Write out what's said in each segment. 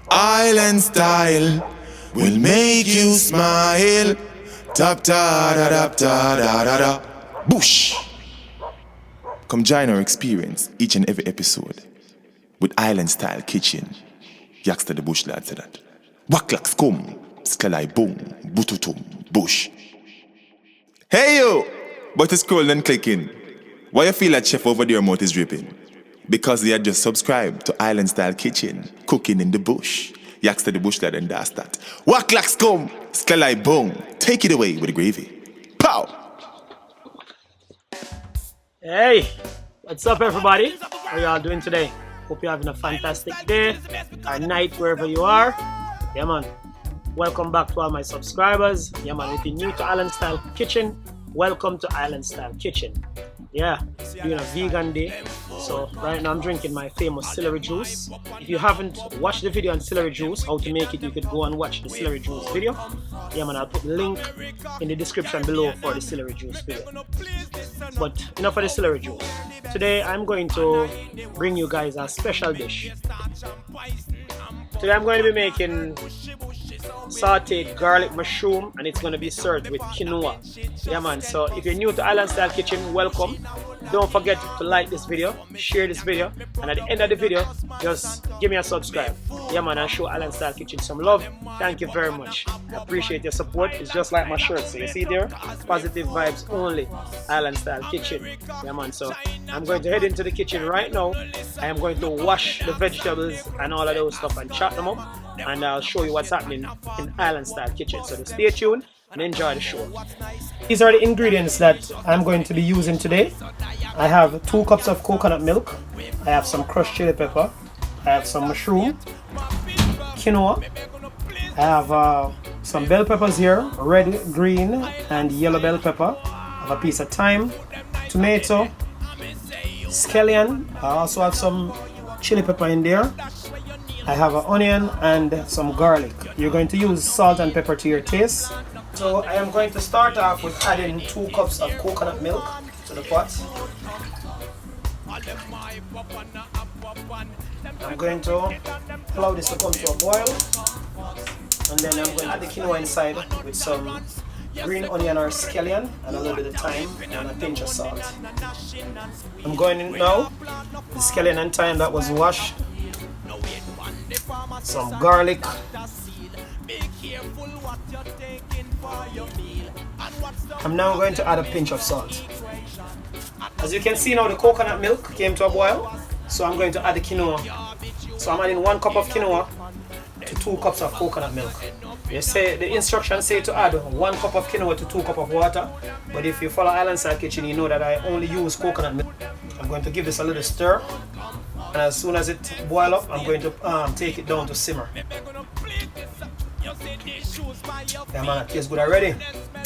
Island style will make you smile. Tap ta da da da da da da. Bush. Come join our experience each and every episode with Island style kitchen. Yaksta the bush lad said that. Waklak skum, skalai boom, bututum, bush. Hey yo! But it's scrolling and clicking. Why you feel that chef over there mouth is dripping? Because they had just subscribed to Island Style Kitchen, cooking in the bush. Yaksta the bush lad and that's that. Waklak skum, skalai boom. Take it away with the gravy. Pow! Hey, what's up everybody? How y'all doing today? Hope you're having a fantastic day or night wherever you are. Yeah man, welcome back to all my subscribers. Yeah man, if you're new to Island Style Kitchen, welcome to Island Style Kitchen. Yeah, doing a vegan day. So right now I'm drinking my famous celery juice. If you haven't watched the video on celery juice, how to make it, you could go and watch the celery juice video. Yeah man, I'll put the link in the description below for the celery juice video. But enough of the celery juice. Today I'm going to bring you guys a special dish. Today I'm going to be making sauteed garlic mushroom, and it's going to be served with quinoa. Yeah man, so if you're new to Island Style Kitchen, welcome. Don't forget to like this video, share this video, and at the end of the video, just give me a subscribe. Yeah man, and show Island Style Kitchen some love. Thank you very much. I appreciate your support. It's just like my shirt, so you see there, positive vibes only, Island Style Kitchen. Yeah man, so I'm going to head into the kitchen right now. I am going to wash the vegetables and all of those stuff and chop them up, and I'll show you what's happening in Island Style Kitchen. So stay tuned and enjoy the show. These are the ingredients that I'm going to be using today. I have 2 cups of coconut milk. I have some crushed chili pepper. I have some mushroom, quinoa. I have some bell peppers here, red, green, and yellow bell pepper. I have a piece of thyme, tomato, scallion. I also have some chili pepper in there. I have an onion and some garlic. You're going to use salt and pepper to your taste. So I am going to start off with adding 2 cups of coconut milk to the pot. I'm going to allow this to come to a boil, and then I'm going to add the quinoa inside with some green onion or scallion and a little bit of thyme and a pinch of salt. I'm going in now, the scallion and thyme that was washed, some garlic, I'm now going to add a pinch of salt. As you can see now, the coconut milk came to a boil, so I'm going to add the quinoa. So I'm adding 1 cup of quinoa to 2 cups of coconut milk. You say the instructions say to add 1 cup of quinoa to 2 cups of water, but if you follow Island Style Kitchen, you know that I only use coconut milk. I'm going to give this a little stir, and as soon as it boils up, I'm going to take it down to simmer. Yeah man, it tastes good already.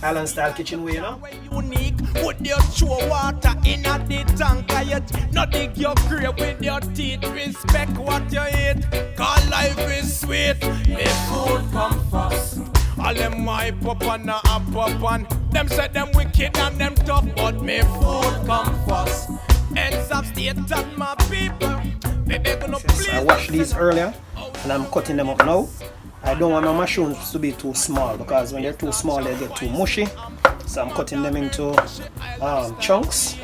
Island Style Kitchen way, you know. Unique, would you throw water in a the tank? Not dig your grave with your teeth. Respect what you eat, cause life is sweet. Make food come first. All them my pop and a pop and them say them wicked and them tough, but me food come first. Heads of state and my people. Baby, gonna please. I washed these earlier and I'm cutting them up now. I don't want my mushrooms to be too small, because when they're too small they get too mushy. So I'm cutting them into chunks.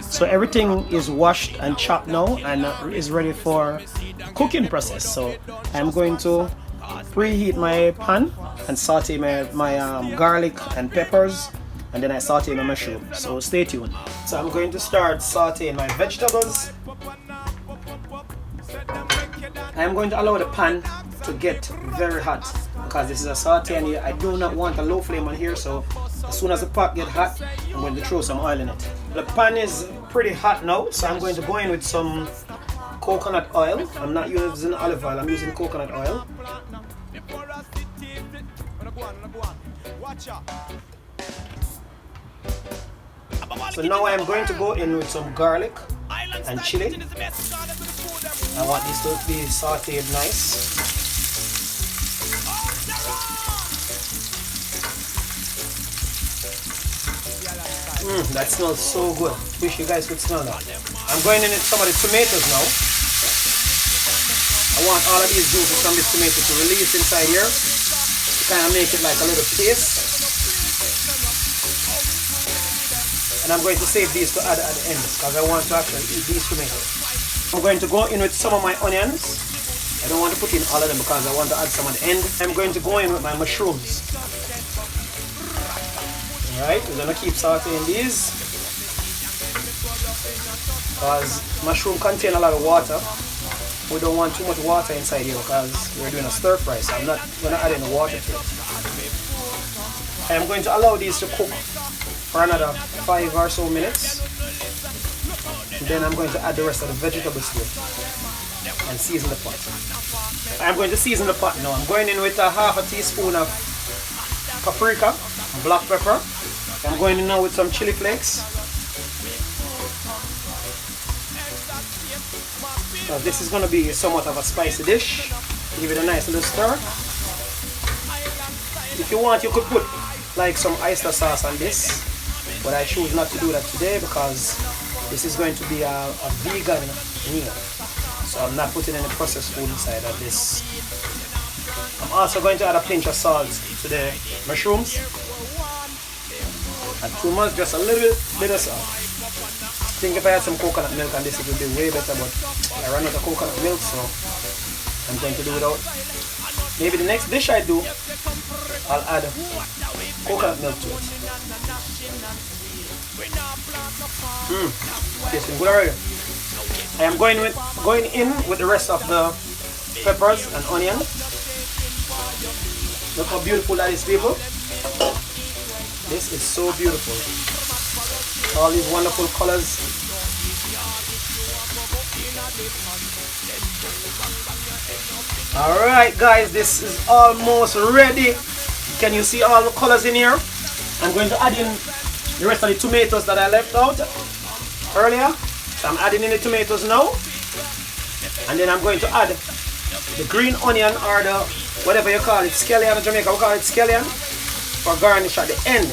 So everything is washed and chopped now and is ready for cooking process. So I'm going to preheat my pan and saute my garlic and peppers, and then I saute my mushroom. So stay tuned. So I'm going to start sauteing my vegetables. I'm going to allow the pan to get very hot, because this is a saute and I do not want a low flame on here. So as soon as the pot gets hot, I'm going to throw some oil in it. The pan is pretty hot now, so I'm going to go in with some coconut oil. I'm not using olive oil, I'm using coconut oil. So now I'm going to go in with some garlic and chili. I want this to be sauteed nice. That smells so good. Wish you guys could smell that. I'm going in with some of the tomatoes now. I want all of these juices from this tomato to release inside here to kind of make it like a little paste. And I'm going to save these to add at the end because I want to actually eat these tomatoes. I'm going to go in with some of my onions. I don't want to put in all of them because I want to add some at the end. I'm going to go in with my mushrooms. Alright, we're going to keep sauteing these because mushroom contain a lot of water. We don't want too much water inside here because we're doing a stir fry, so I'm not going to add any water to it. I'm going to allow these to cook for another 5 or so minutes. And then I'm going to add the rest of the vegetables to it and season the pot. I'm going to season the pot now. I'm going in with a half a teaspoon of paprika, black pepper. I'm going in now with some chili flakes. Now this is going to be somewhat of a spicy dish. Give it a nice little stir. If you want, you could put like some oyster sauce on this, but I choose not to do that today because this is going to be a vegan meal. So I'm not putting any processed food inside of this. I'm also going to add a pinch of salt to the mushrooms. And too much, just a little bit of salt. I think if I had some coconut milk on this it would be way better, but I ran out of coconut milk, so I'm going to do without. Maybe the next dish I do, I'll add coconut milk to it. Tasting good already. I am going in with the rest of the peppers and onion. Look how beautiful that is, people. This is so beautiful. All these wonderful colors. Alright guys, this is almost ready. Can you see all the colors in here? I'm going to add in the rest of the tomatoes that I left out earlier. So I'm adding in the tomatoes now. And then I'm going to add the green onion or the whatever you call it, scallion in Jamaica, we call it scallion, for garnish at the end.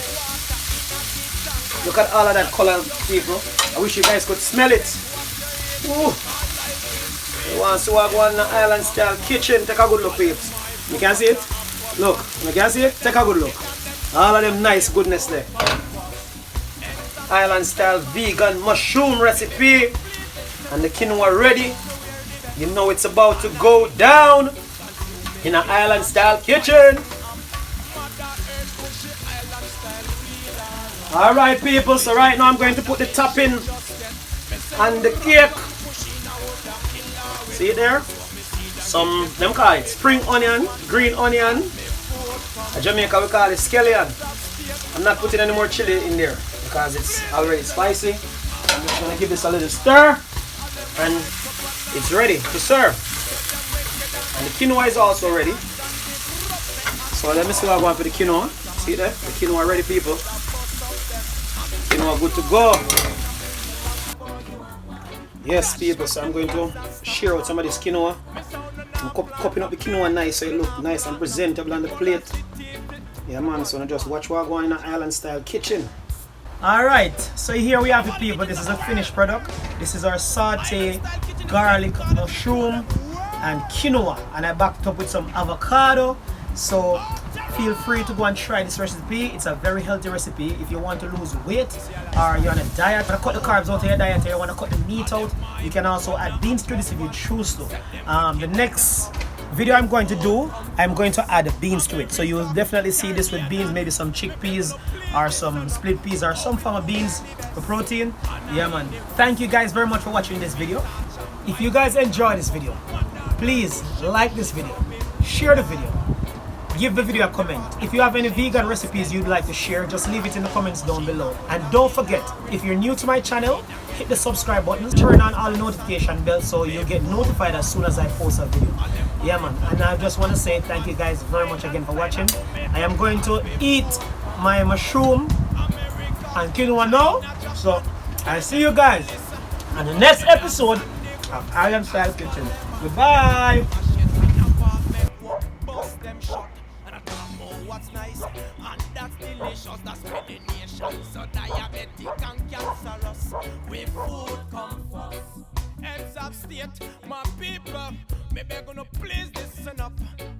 Look at all of that color, people. I wish you guys could smell it. Ooh. You want to walk one island style kitchen, take a good look, peeps. You can see it? Look, you can see it? Take a good look. All of them nice goodness there. Island style vegan mushroom recipe. And the quinoa ready. You know it's about to go down in an island style kitchen. Alright people, so right now I'm going to put the topping on the cake. See it there? Some, them call it spring onion, green onion. In Jamaica we call it scallion. I'm not putting any more chili in there because it's already spicy. I'm just going to give this a little stir and it's ready to serve. And the quinoa is also ready. So let me see what I want for the quinoa. See there? The quinoa ready, people. Quinoa good to go. Yes people, so I'm going to share out some of this quinoa. I'm cupping up the quinoa nice so it looks nice and presentable on the plate. Yeah man, so I just watch what I go in an island style kitchen. Alright, so here we have it people. This is a finished product. This is our saute garlic mushroom and quinoa, and I backed up with some avocado. So feel free to go and try this recipe. It's a very healthy recipe. If you want to lose weight or you're on a diet, want to cut the carbs out of your diet, or you want to cut the meat out, you can also add beans to this if you choose to. The next video I'm going to do, I'm going to add beans to it. So you will definitely see this with beans, maybe some chickpeas or some split peas or some form of beans for protein. Yeah man. Thank you guys very much for watching this video. If you guys enjoy this video, please like this video, share the video, give the video a comment. If you have any vegan recipes you'd like to share, just leave it in the comments down below. And don't forget, if you're new to my channel, hit the subscribe button, turn on all the notification bells so you get notified as soon as I post a video. Yeah man, and I just want to say thank you guys very much again for watching. I am going to eat my mushroom and quinoa now, so I'll see you guys on the next episode of Island Style Kitchen. Goodbye. what's nice, and that's delicious. That's where the nation so diabetic and cancerous. We food come first. Heads of state, my people, me beg you please listen up.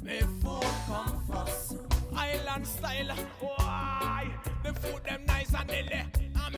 Me food come first. Island style, why? The food them